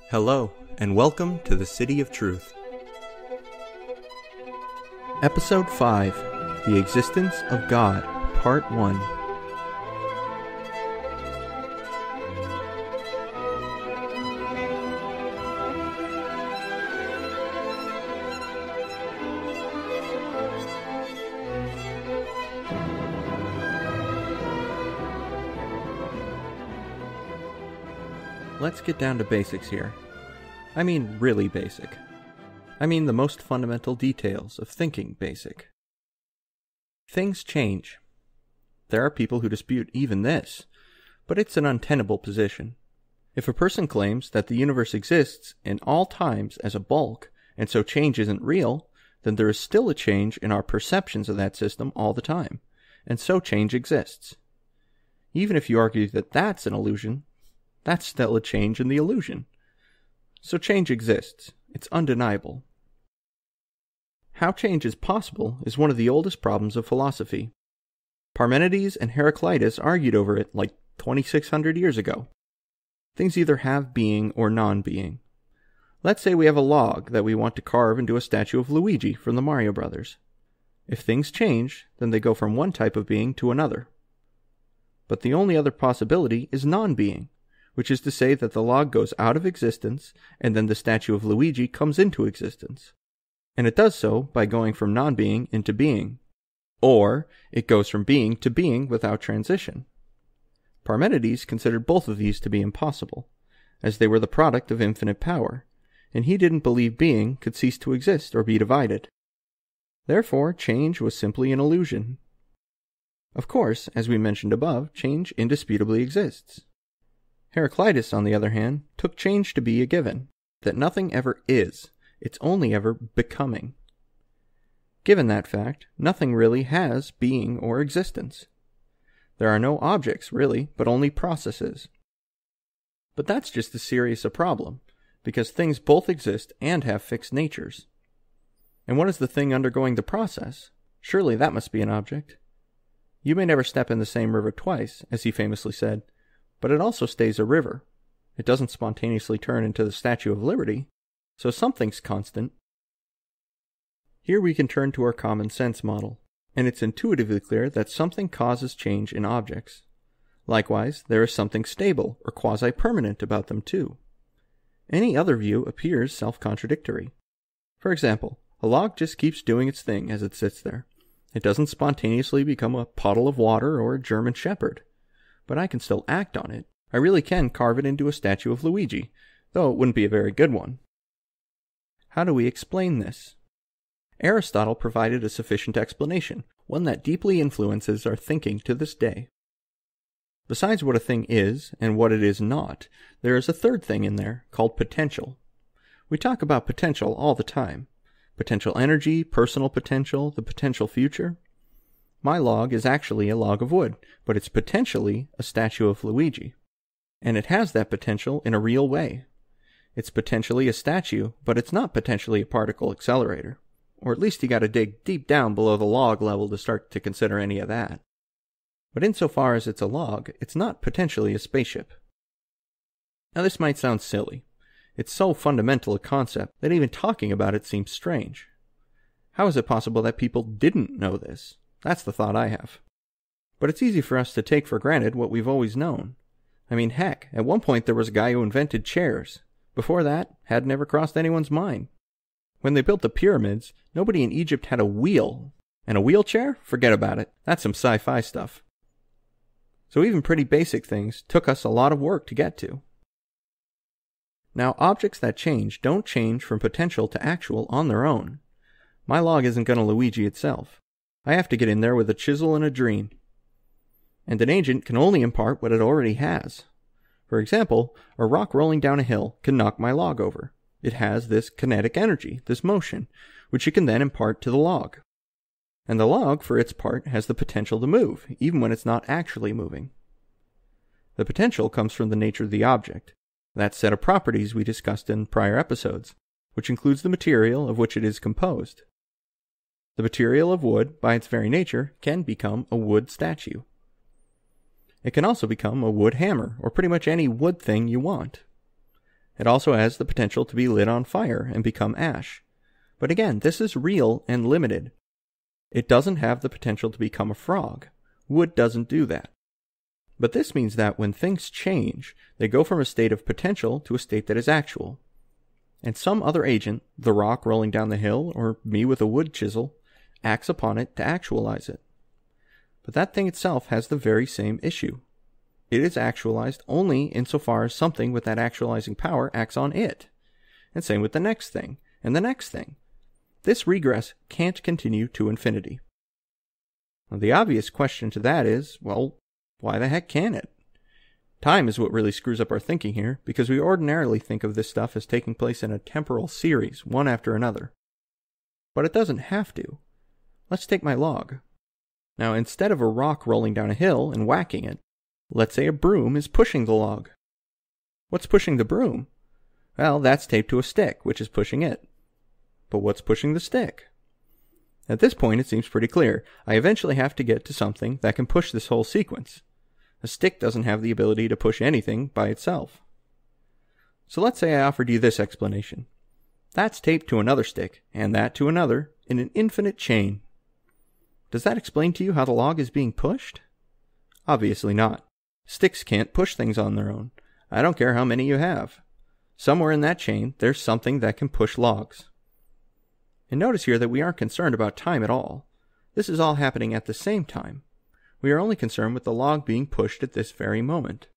Hello, and welcome to the City of Truth. Episode 5, The Existence of God, Part 1. Let's get down to basics here. I mean really basic. I mean the most fundamental details of thinking basic. Things change. There are people who dispute even this, but it's an untenable position. If a person claims that the universe exists in all times as a bulk, and so change isn't real, then there is still a change in our perceptions of that system all the time, and so change exists. Even if you argue that that's an illusion, that's still a change in the illusion. So change exists. It's undeniable. How change is possible is one of the oldest problems of philosophy. Parmenides and Heraclitus argued over it like 2,600 years ago. Things either have being or non-being. Let's say we have a log that we want to carve into a statue of Luigi from the Mario Brothers. If things change, then they go from one type of being to another. But the only other possibility is non-being, which is to say that the log goes out of existence, and then the statue of Luigi comes into existence. And it does so by going from non-being into being. Or, it goes from being to being without transition. Parmenides considered both of these to be impossible, as they were the product of infinite power, and he didn't believe being could cease to exist or be divided. Therefore, change was simply an illusion. Of course, as we mentioned above, change indisputably exists. Heraclitus, on the other hand, took change to be a given, that nothing ever is, it's only ever becoming. Given that fact, nothing really has being or existence. There are no objects, really, but only processes. But that's just as serious a problem, because things both exist and have fixed natures. And what is the thing undergoing the process? Surely that must be an object. You may never step in the same river twice, as he famously said, but it also stays a river. It doesn't spontaneously turn into the Statue of Liberty, so something's constant. Here we can turn to our common sense model, and it's intuitively clear that something causes change in objects. Likewise, there is something stable or quasi-permanent about them too. Any other view appears self-contradictory. For example, a log just keeps doing its thing as it sits there. It doesn't spontaneously become a puddle of water or a German shepherd. But I can still act on it. I really can carve it into a statue of Luigi, though it wouldn't be a very good one. How do we explain this? Aristotle provided a sufficient explanation, one that deeply influences our thinking to this day. Besides what a thing is and what it is not, there is a third thing in there called potential. We talk about potential all the time. Potential energy, personal potential, the potential future. My log is actually a log of wood, but it's potentially a statue of Luigi. And it has that potential in a real way. It's potentially a statue, but it's not potentially a particle accelerator. Or at least you gotta dig deep down below the log level to start to consider any of that. But insofar as it's a log, it's not potentially a spaceship. Now this might sound silly. It's so fundamental a concept that even talking about it seems strange. How is it possible that people didn't know this? That's the thought I have. But it's easy for us to take for granted what we've always known. I mean, heck, at one point there was a guy who invented chairs. Before that, had never crossed anyone's mind. When they built the pyramids, nobody in Egypt had a wheel. And a wheelchair? Forget about it. That's some sci-fi stuff. So even pretty basic things took us a lot of work to get to. Now, objects that change don't change from potential to actual on their own. My log isn't gonna Luigi itself. I have to get in there with a chisel and a dream. And an agent can only impart what it already has. For example, a rock rolling down a hill can knock my log over. It has this kinetic energy, this motion, which it can then impart to the log. And the log, for its part, has the potential to move, even when it's not actually moving. The potential comes from the nature of the object, that set of properties we discussed in prior episodes, which includes the material of which it is composed. The material of wood, by its very nature, can become a wood statue. It can also become a wood hammer, or pretty much any wood thing you want. It also has the potential to be lit on fire and become ash. But again, this is real and limited. It doesn't have the potential to become a frog. Wood doesn't do that. But this means that when things change, they go from a state of potential to a state that is actual. And some other agent, the rock rolling down the hill or me with a wood chisel, acts upon it to actualize it. But that thing itself has the very same issue. It is actualized only insofar as something with that actualizing power acts on it. And same with the next thing, and the next thing. This regress can't continue to infinity. Now, the obvious question to that is, well, why the heck can it? Time is what really screws up our thinking here, because we ordinarily think of this stuff as taking place in a temporal series, one after another. But it doesn't have to. Let's take my log. Now, instead of a rock rolling down a hill and whacking it, let's say a broom is pushing the log. What's pushing the broom? Well, that's taped to a stick, which is pushing it. But what's pushing the stick? At this point, it seems pretty clear. I eventually have to get to something that can push this whole sequence. A stick doesn't have the ability to push anything by itself. So let's say I offered you this explanation. That's taped to another stick, and that to another, in an infinite chain. Does that explain to you how the log is being pushed? Obviously not. Sticks can't push things on their own. I don't care how many you have. Somewhere in that chain, there's something that can push logs. And notice here that we aren't concerned about time at all. This is all happening at the same time. We are only concerned with the log being pushed at this very moment.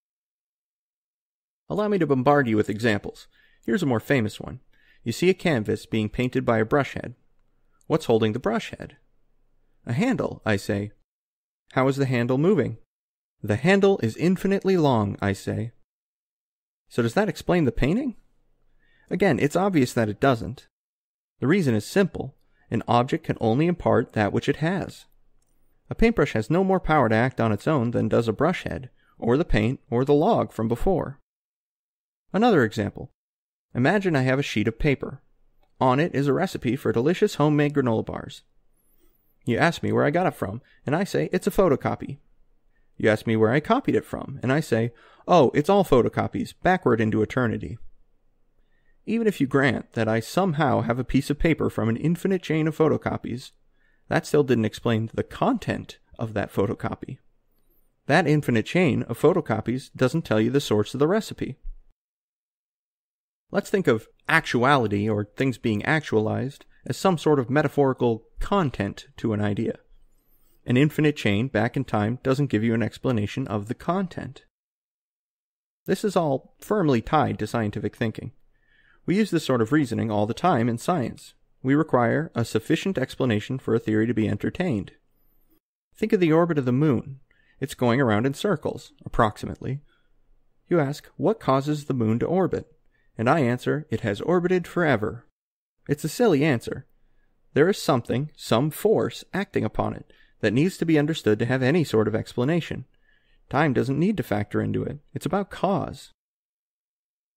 Allow me to bombard you with examples. Here's a more famous one. You see a canvas being painted by a brush head. What's holding the brush head? A handle, I say. How is the handle moving? The handle is infinitely long, I say. So does that explain the painting? Again, it's obvious that it doesn't. The reason is simple. An object can only impart that which it has. A paintbrush has no more power to act on its own than does a brush head, or the paint, or the log from before. Another example. Imagine I have a sheet of paper. On it is a recipe for delicious homemade granola bars. You ask me where I got it from, and I say it's a photocopy. You ask me where I copied it from, and I say, oh, it's all photocopies, backward into eternity. Even if you grant that I somehow have a piece of paper from an infinite chain of photocopies, that still didn't explain the content of that photocopy. That infinite chain of photocopies doesn't tell you the source of the recipe. Let's think of actuality, or things being actualized, as some sort of metaphorical content to an idea. An infinite chain back in time doesn't give you an explanation of the content. This is all firmly tied to scientific thinking. We use this sort of reasoning all the time in science. We require a sufficient explanation for a theory to be entertained. Think of the orbit of the moon. It's going around in circles, approximately. You ask, what causes the moon to orbit? And I answer, it has orbited forever. It's a silly answer. There is something, some force, acting upon it, that needs to be understood to have any sort of explanation. Time doesn't need to factor into it. It's about cause.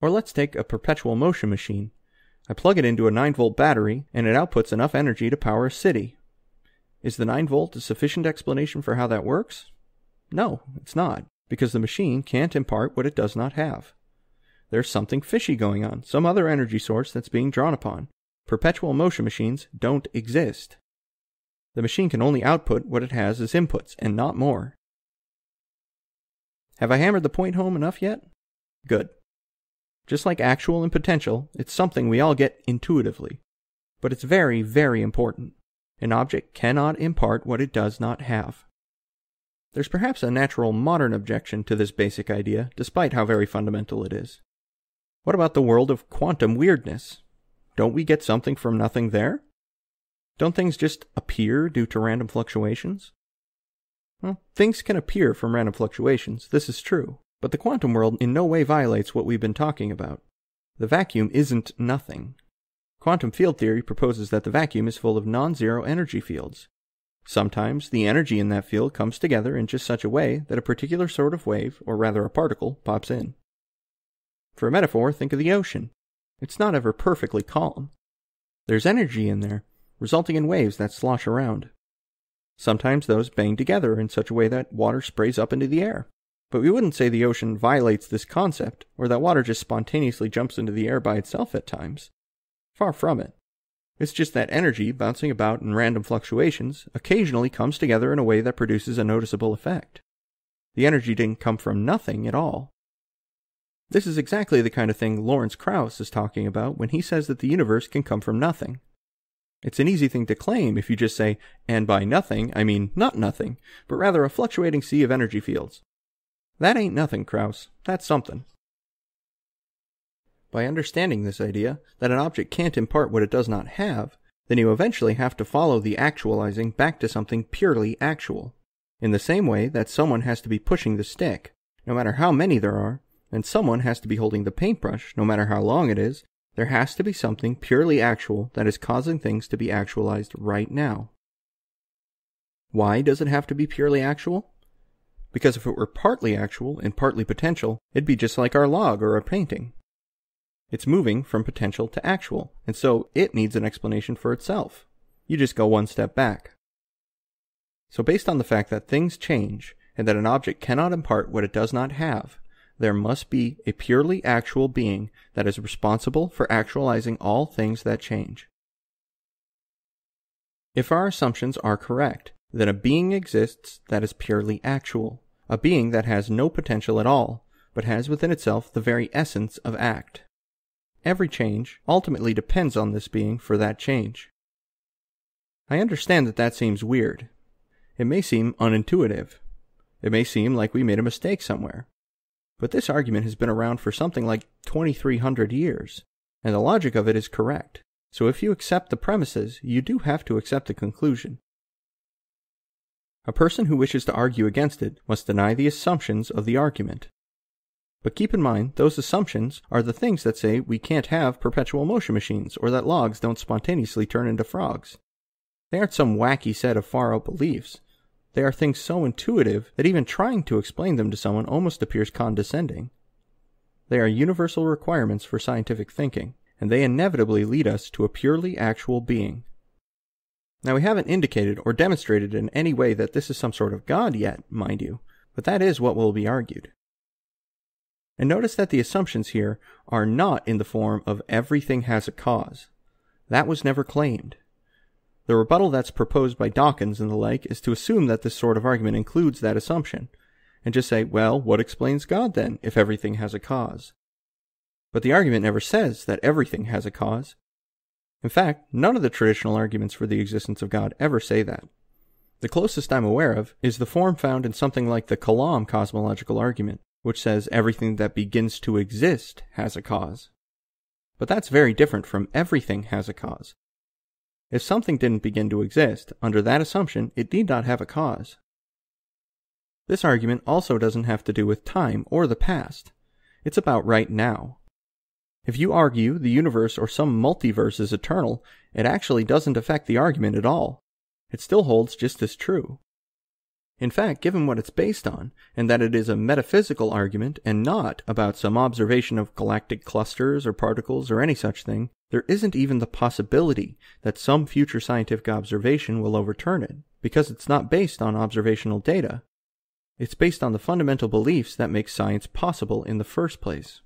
Or let's take a perpetual motion machine. I plug it into a 9-volt battery, and it outputs enough energy to power a city. Is the 9-volt a sufficient explanation for how that works? No, it's not, because the machine can't impart what it does not have. There's something fishy going on, some other energy source that's being drawn upon. Perpetual motion machines don't exist. The machine can only output what it has as inputs, and not more. Have I hammered the point home enough yet? Good. Just like actual and potential, it's something we all get intuitively. But it's very, very important. An object cannot impart what it does not have. There's perhaps a natural modern objection to this basic idea, despite how very fundamental it is. What about the world of quantum weirdness? Don't we get something from nothing there? Don't things just appear due to random fluctuations? Well, things can appear from random fluctuations, this is true. But the quantum world in no way violates what we've been talking about. The vacuum isn't nothing. Quantum field theory proposes that the vacuum is full of non-zero energy fields. Sometimes the energy in that field comes together in just such a way that a particular sort of wave, or rather a particle, pops in. For a metaphor, think of the ocean. It's not ever perfectly calm. There's energy in there, resulting in waves that slosh around. Sometimes those bang together in such a way that water sprays up into the air. But we wouldn't say the ocean violates this concept, or that water just spontaneously jumps into the air by itself at times. Far from it. It's just that energy, bouncing about in random fluctuations, occasionally comes together in a way that produces a noticeable effect. The energy didn't come from nothing at all. This is exactly the kind of thing Lawrence Krauss is talking about when he says that the universe can come from nothing. It's an easy thing to claim if you just say, and by nothing, I mean not nothing, but rather a fluctuating sea of energy fields. That ain't nothing, Krauss. That's something. By understanding this idea, that an object can't impart what it does not have, then you eventually have to follow the actualizing back to something purely actual. In the same way that someone has to be pushing the stick, no matter how many there are, and someone has to be holding the paintbrush, no matter how long it is, there has to be something purely actual that is causing things to be actualized right now. Why does it have to be purely actual? Because if it were partly actual and partly potential, it'd be just like our log or a painting. It's moving from potential to actual, and so it needs an explanation for itself. You just go one step back. So based on the fact that things change, and that an object cannot impart what it does not have, there must be a purely actual being that is responsible for actualizing all things that change. If our assumptions are correct, then a being exists that is purely actual, a being that has no potential at all, but has within itself the very essence of act. Every change ultimately depends on this being for that change. I understand that seems weird. It may seem unintuitive. It may seem like we made a mistake somewhere. But this argument has been around for something like 2,300 years, and the logic of it is correct. So if you accept the premises, you do have to accept the conclusion. A person who wishes to argue against it must deny the assumptions of the argument. But keep in mind, those assumptions are the things that say we can't have perpetual motion machines, or that logs don't spontaneously turn into frogs. They aren't some wacky set of far-out beliefs. They are things so intuitive that even trying to explain them to someone almost appears condescending. They are universal requirements for scientific thinking, and they inevitably lead us to a purely actual being. Now, we haven't indicated or demonstrated in any way that this is some sort of God yet, mind you, but that is what will be argued. And notice that the assumptions here are not in the form of everything has a cause. That was never claimed. The rebuttal that's proposed by Dawkins and the like is to assume that this sort of argument includes that assumption, and just say, well, what explains God then, if everything has a cause? But the argument never says that everything has a cause. In fact, none of the traditional arguments for the existence of God ever say that. The closest I'm aware of is the form found in something like the Kalam cosmological argument, which says everything that begins to exist has a cause. But that's very different from everything has a cause. If something didn't begin to exist, under that assumption, it need not have a cause. This argument also doesn't have to do with time or the past. It's about right now. If you argue the universe or some multiverse is eternal, it actually doesn't affect the argument at all. It still holds just as true. In fact, given what it's based on, and that it is a metaphysical argument and not about some observation of galactic clusters or particles or any such thing, there isn't even the possibility that some future scientific observation will overturn it, because it's not based on observational data. It's based on the fundamental beliefs that make science possible in the first place.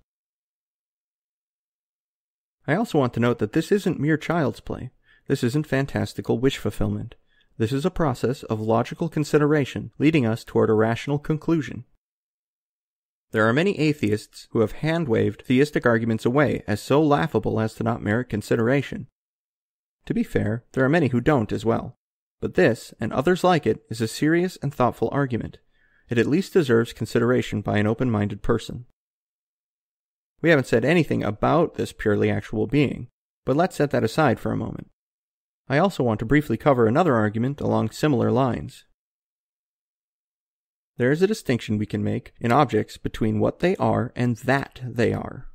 I also want to note that this isn't mere child's play. This isn't fantastical wish fulfillment. This is a process of logical consideration leading us toward a rational conclusion. There are many atheists who have hand-waved theistic arguments away as so laughable as to not merit consideration. To be fair, there are many who don't as well. But this, and others like it, is a serious and thoughtful argument. It at least deserves consideration by an open-minded person. We haven't said anything about this purely actual being, but let's set that aside for a moment. I also want to briefly cover another argument along similar lines. There is a distinction we can make in objects between what they are and that they are.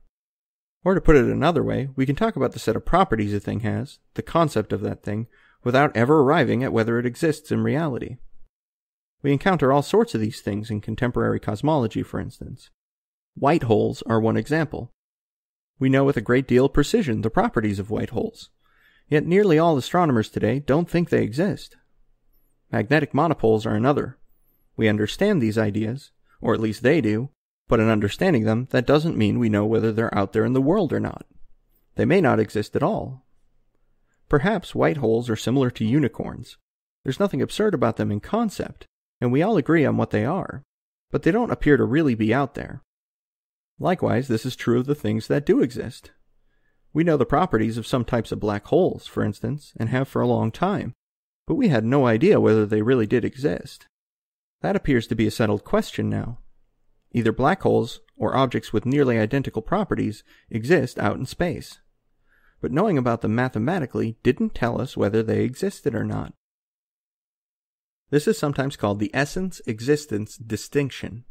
Or to put it another way, we can talk about the set of properties a thing has, the concept of that thing, without ever arriving at whether it exists in reality. We encounter all sorts of these things in contemporary cosmology, for instance. White holes are one example. We know with a great deal of precision the properties of white holes. Yet nearly all astronomers today don't think they exist. Magnetic monopoles are another. We understand these ideas, or at least they do, but in understanding them, that doesn't mean we know whether they're out there in the world or not. They may not exist at all. Perhaps white holes are similar to unicorns. There's nothing absurd about them in concept, and we all agree on what they are, but they don't appear to really be out there. Likewise, this is true of the things that do exist. We know the properties of some types of black holes, for instance, and have for a long time, but we had no idea whether they really did exist. That appears to be a settled question now. Either black holes or objects with nearly identical properties exist out in space. But knowing about them mathematically didn't tell us whether they existed or not. This is sometimes called the essence-existence distinction.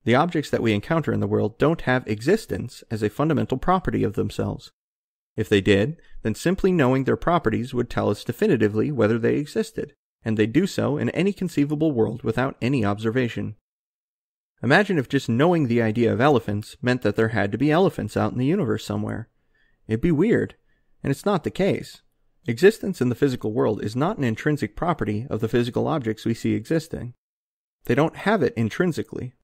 The objects that we encounter in the world don't have existence as a fundamental property of themselves. If they did, then simply knowing their properties would tell us definitively whether they existed, and they do so in any conceivable world without any observation. Imagine if just knowing the idea of elephants meant that there had to be elephants out in the universe somewhere. It'd be weird, and it's not the case. Existence in the physical world is not an intrinsic property of the physical objects we see existing. They don't have it intrinsically.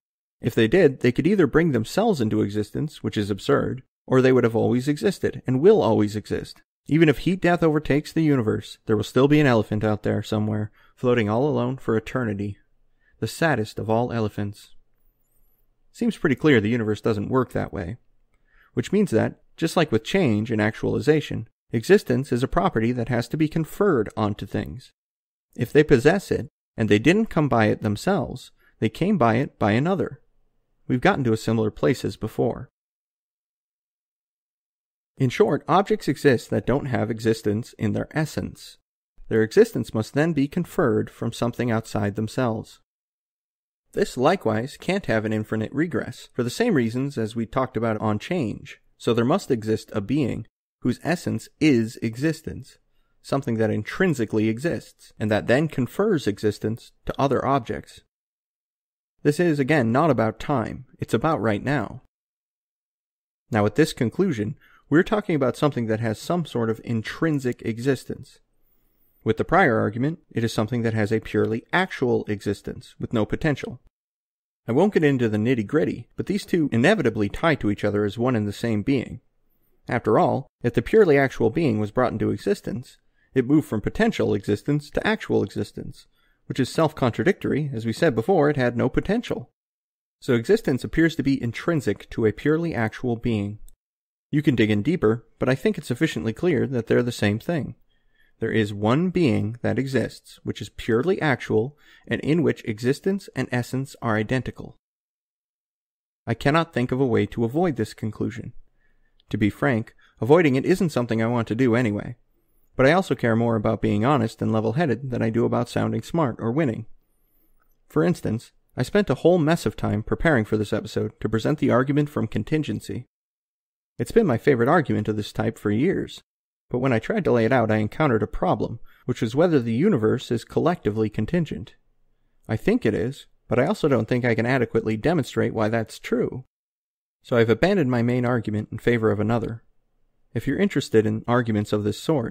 If they did, they could either bring themselves into existence, which is absurd, or they would have always existed, and will always exist. Even if heat death overtakes the universe, there will still be an elephant out there somewhere, floating all alone for eternity. The saddest of all elephants. Seems pretty clear the universe doesn't work that way. Which means that, just like with change and actualization, existence is a property that has to be conferred onto things. If they possess it, and they didn't come by it themselves, they came by it by another. We've gotten to a similar place as before. In short, objects exist that don't have existence in their essence. Their existence must then be conferred from something outside themselves. This likewise can't have an infinite regress, for the same reasons as we talked about on change. So there must exist a being whose essence is existence, something that intrinsically exists, and that then confers existence to other objects. This is, again, not about time, it's about right now. Now at this conclusion, we're talking about something that has some sort of intrinsic existence. With the prior argument, it is something that has a purely actual existence, with no potential. I won't get into the nitty-gritty, but these two inevitably tie to each other as one and the same being. After all, if the purely actual being was brought into existence, it moved from potential existence to actual existence, which is self-contradictory. As we said before, it had no potential. So existence appears to be intrinsic to a purely actual being. You can dig in deeper, but I think it's sufficiently clear that they're the same thing. There is one being that exists, which is purely actual, and in which existence and essence are identical. I cannot think of a way to avoid this conclusion. To be frank, avoiding it isn't something I want to do anyway. But I also care more about being honest and level-headed than I do about sounding smart or winning. For instance, I spent a whole mess of time preparing for this episode to present the argument from contingency. It's been my favorite argument of this type for years, but when I tried to lay it out I encountered a problem, which was whether the universe is collectively contingent. I think it is, but I also don't think I can adequately demonstrate why that's true. So I've abandoned my main argument in favor of another. If you're interested in arguments of this sort,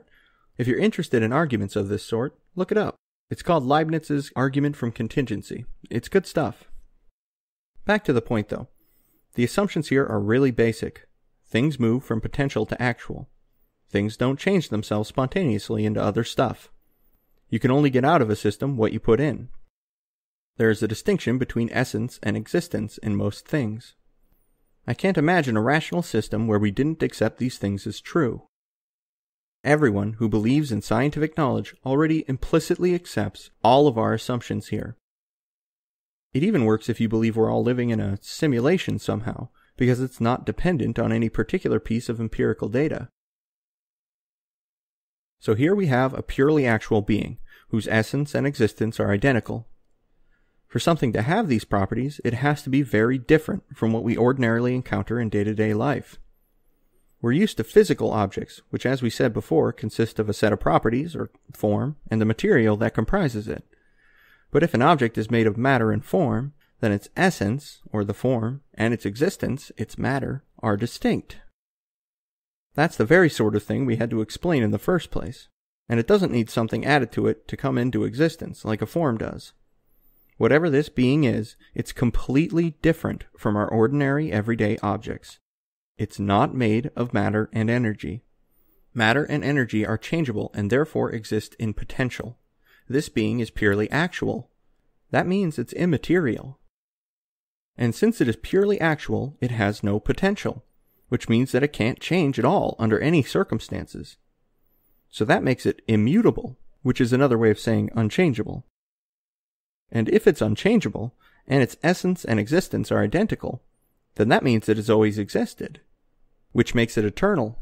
look it up. It's called Leibniz's Argument from Contingency. It's good stuff. Back to the point though. The assumptions here are really basic. Things move from potential to actual. Things don't change themselves spontaneously into other stuff. You can only get out of a system what you put in. There is a distinction between essence and existence in most things. I can't imagine a rational system where we didn't accept these things as true. Everyone who believes in scientific knowledge already implicitly accepts all of our assumptions here. It even works if you believe we're all living in a simulation somehow, because it's not dependent on any particular piece of empirical data. So here we have a purely actual being, whose essence and existence are identical. For something to have these properties, it has to be very different from what we ordinarily encounter in day-to-day life. We're used to physical objects, which as we said before, consist of a set of properties, or form, and the material that comprises it. But if an object is made of matter and form, then its essence, or the form, and its existence, its matter, are distinct. That's the very sort of thing we had to explain in the first place, and it doesn't need something added to it to come into existence, like a form does. Whatever this being is, it's completely different from our ordinary everyday objects. It's not made of matter and energy. Matter and energy are changeable and therefore exist in potential. This being is purely actual. That means it's immaterial. And since it is purely actual, it has no potential, which means that it can't change at all under any circumstances. So that makes it immutable, which is another way of saying unchangeable. And if it's unchangeable, and its essence and existence are identical, then that means it has always existed, which makes it eternal.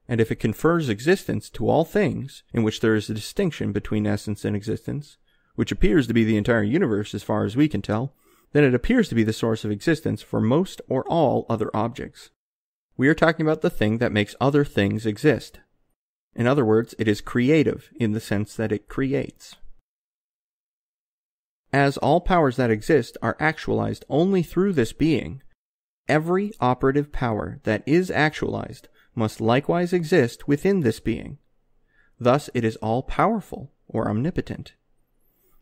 And if it confers existence to all things, in which there is a distinction between essence and existence, which appears to be the entire universe as far as we can tell, then it appears to be the source of existence for most or all other objects. We are talking about the thing that makes other things exist. In other words, it is creative in the sense that it creates. As all powers that exist are actualized only through this being, every operative power that is actualized must likewise exist within this being. Thus it is all-powerful or omnipotent.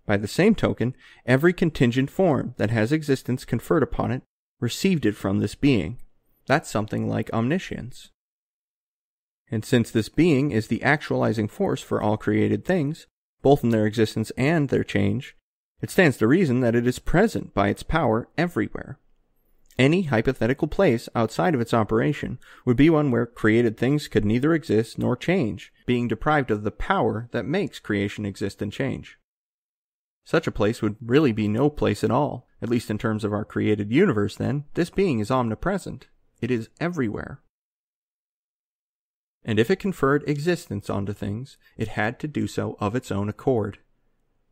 By the same token, every contingent form that has existence conferred upon it received it from this being. That's something like omniscience. And since this being is the actualizing force for all created things, both in their existence and their change, it stands to reason that it is present by its power everywhere. Any hypothetical place outside of its operation would be one where created things could neither exist nor change, being deprived of the power that makes creation exist and change. Such a place would really be no place at all, at least in terms of our created universe then. This being is omnipresent. It is everywhere. And if it conferred existence onto things, it had to do so of its own accord.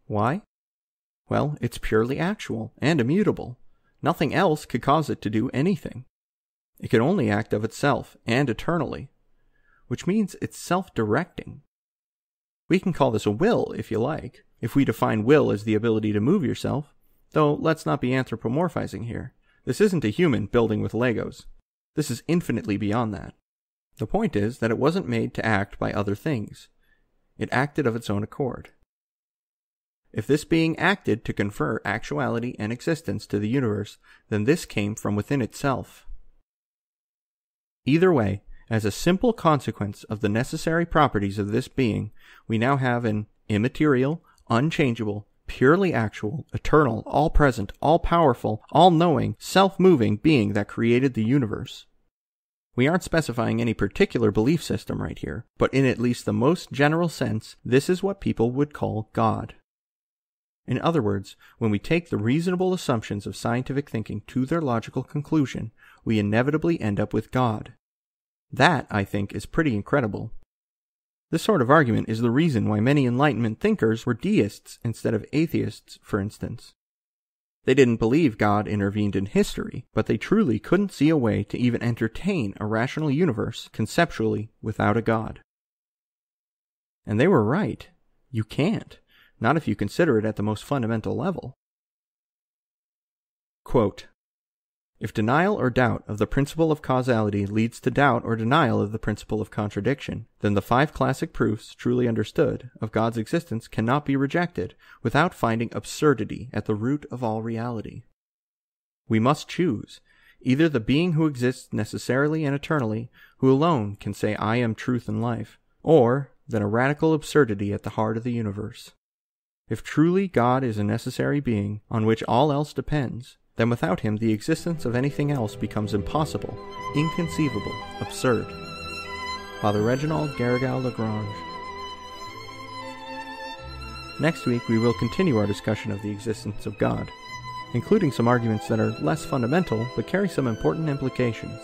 Why? Well, it's purely actual and immutable. Nothing else could cause it to do anything. It can only act of itself and eternally, which means it's self-directing. We can call this a will if you like, if we define will as the ability to move yourself, though let's not be anthropomorphizing here. This isn't a human building with Legos. This is infinitely beyond that. The point is that it wasn't made to act by other things. It acted of its own accord. If this being acted to confer actuality and existence to the universe, then this came from within itself. Either way, as a simple consequence of the necessary properties of this being, we now have an immaterial, unchangeable, purely actual, eternal, all-present, all-powerful, all-knowing, self-moving being that created the universe. We aren't specifying any particular belief system right here, but in at least the most general sense, this is what people would call God. In other words, when we take the reasonable assumptions of scientific thinking to their logical conclusion, we inevitably end up with God. That, I think, is pretty incredible. This sort of argument is the reason why many Enlightenment thinkers were deists instead of atheists, for instance. They didn't believe God intervened in history, but they truly couldn't see a way to even entertain a rational universe conceptually without a God. And they were right. You can't. Not if you consider it at the most fundamental level. Quote, if denial or doubt of the principle of causality leads to doubt or denial of the principle of contradiction, then the 5 classic proofs, truly understood, of God's existence cannot be rejected without finding absurdity at the root of all reality. We must choose, either the being who exists necessarily and eternally, who alone can say I am truth and life, or then a radical absurdity at the heart of the universe. If truly God is a necessary being on which all else depends, then without him the existence of anything else becomes impossible, inconceivable, absurd. Father Reginald Garrigal-Lagrange. Next week we will continue our discussion of the existence of God, including some arguments that are less fundamental but carry some important implications.